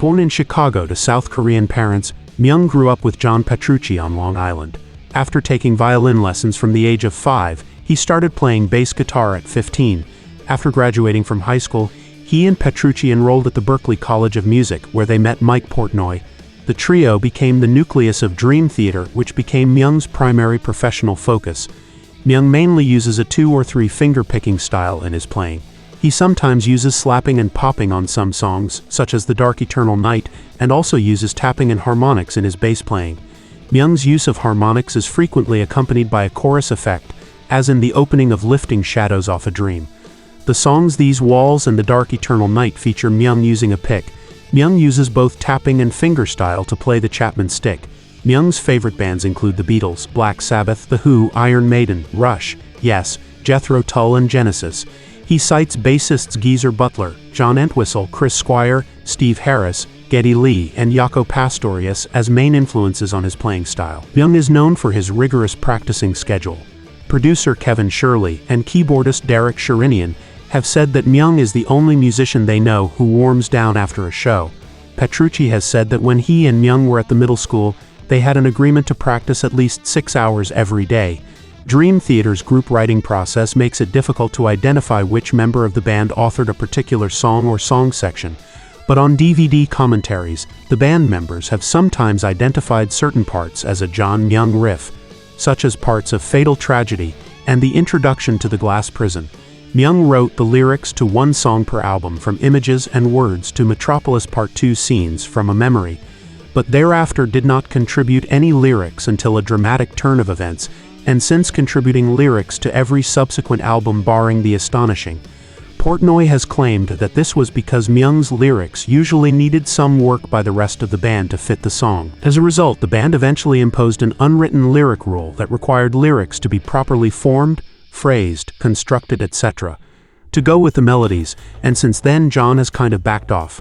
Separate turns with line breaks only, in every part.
Born in Chicago to South Korean parents, Myung grew up with John Petrucci on Long Island. After taking violin lessons from the age of 5, he started playing bass guitar at 15. After graduating from high school, he and Petrucci enrolled at the Berklee College of Music, where they met Mike Portnoy. The trio became the nucleus of Dream Theater, which became Myung's primary professional focus. Myung mainly uses a 2 or 3 finger-picking style in his playing. He sometimes uses slapping and popping on some songs, such as The Dark Eternal Night, and also uses tapping and harmonics in his bass playing. Myung's use of harmonics is frequently accompanied by a chorus effect, as in the opening of Lifting Shadows Off a Dream. The songs These Walls and The Dark Eternal Night feature Myung using a pick. Myung uses both tapping and fingerstyle to play the Chapman Stick. Myung's favorite bands include the Beatles, Black Sabbath, The Who, Iron Maiden, Rush, Yes, Jethro Tull and Genesis. He cites bassists Geezer Butler, John Entwistle, Squire, Steve Harris, Geddy Lee, and Jaco Pastorius as main influences on his playing style. Myung is known for his rigorous practicing schedule. Producer Kevin Shirley and keyboardist Derek Sherinian have said that Myung is the only musician they know who warms down after a show. Petrucci has said that when he and Myung were at the middle school, they had an agreement to practice at least 6 hours every day. Dream Theater's group writing process makes it difficult to identify which member of the band authored a particular song or song section, but on DVD commentaries, the band members have sometimes identified certain parts as a John Myung riff, such as parts of Fatal Tragedy and the introduction to The Glass Prison. Myung wrote the lyrics to one song per album, from Images and Words to Metropolis Part 2 Scenes, from a memory, but thereafter did not contribute any lyrics until a dramatic turn of events, and since contributing lyrics to every subsequent album barring The Astonishing. Portnoy has claimed that this was because Myung's lyrics usually needed some work by the rest of the band to fit the song. As a result, the band eventually imposed an unwritten lyric rule that required lyrics to be properly formed, phrased, constructed, etc., to go with the melodies, and since then John has kind of backed off.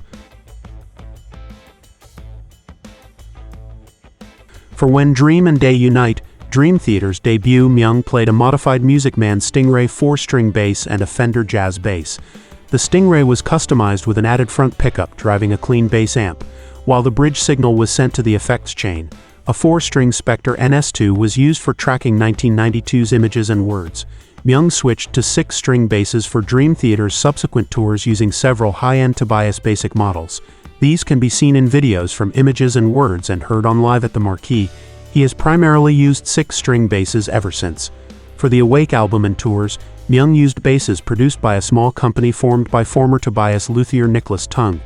For When Dream and Day Unite, Dream Theater's debut, Myung played a modified Music Man Stingray 4-string bass and a Fender Jazz bass. The Stingray was customized with an added front pickup driving a clean bass amp, while the bridge signal was sent to the effects chain. A 4-string Spectre NS2 was used for tracking 1992's Images and Words. Myung switched to 6-string basses for Dream Theater's subsequent tours using several high-end Tobias basic models. These can be seen in videos from Images and Words and heard on Live at the Marquee. He has primarily used 6-string basses ever since. For the Awake album and tours, Myung used basses produced by a small company formed by former Tobias luthier Nicholas Tung.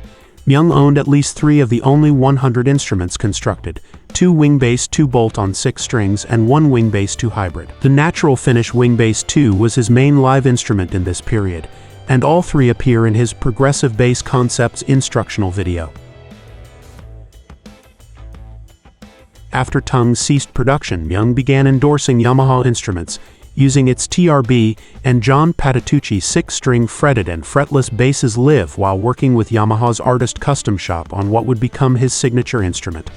Myung owned at least 3 of the only 100 instruments constructed: 2 wing bass 2 bolt on 6 strings and 1 wing bass 2 hybrid. The Natural Finish wing bass 2 was his main live instrument in this period, and all 3 appear in his Progressive Bass Concepts instructional video. After Tung ceased production, Myung began endorsing Yamaha instruments, using its TRB and John Petrucci's 6-string fretted and fretless basses live while working with Yamaha's Artist Custom Shop on what would become his signature instrument.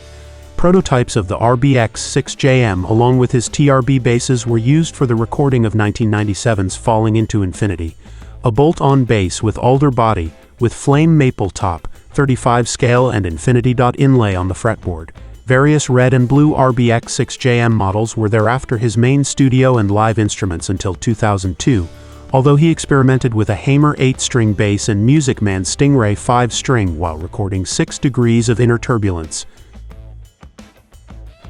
Prototypes of the RBX-6JM along with his TRB basses were used for the recording of 1997's Falling Into Infinity, a bolt-on bass with alder body, with flame maple top, 35 scale and infinity dot inlay on the fretboard. Various red and blue RBX-6JM models were thereafter his main studio and live instruments until 2002, although he experimented with a Hamer 8-string bass and Music Man Stingray 5-string while recording 6 Degrees of Inner Turbulence.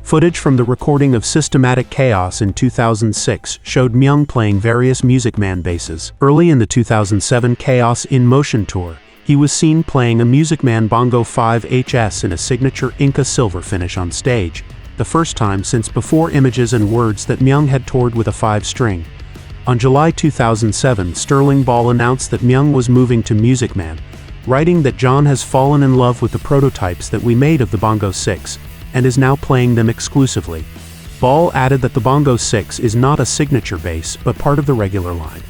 Footage from the recording of Systematic Chaos in 2006 showed Myung playing various Music Man basses. Early in the 2007 Chaos in Motion tour, he was seen playing a Music Man Bongo 5 HS in a signature Inca silver finish on stage, the first time since before Images and Words that Myung had toured with a 5-string. On July 2007, Sterling Ball announced that Myung was moving to Music Man, writing that John has fallen in love with the prototypes that we made of the Bongo 6, and is now playing them exclusively. Ball added that the Bongo 6 is not a signature bass, but part of the regular line.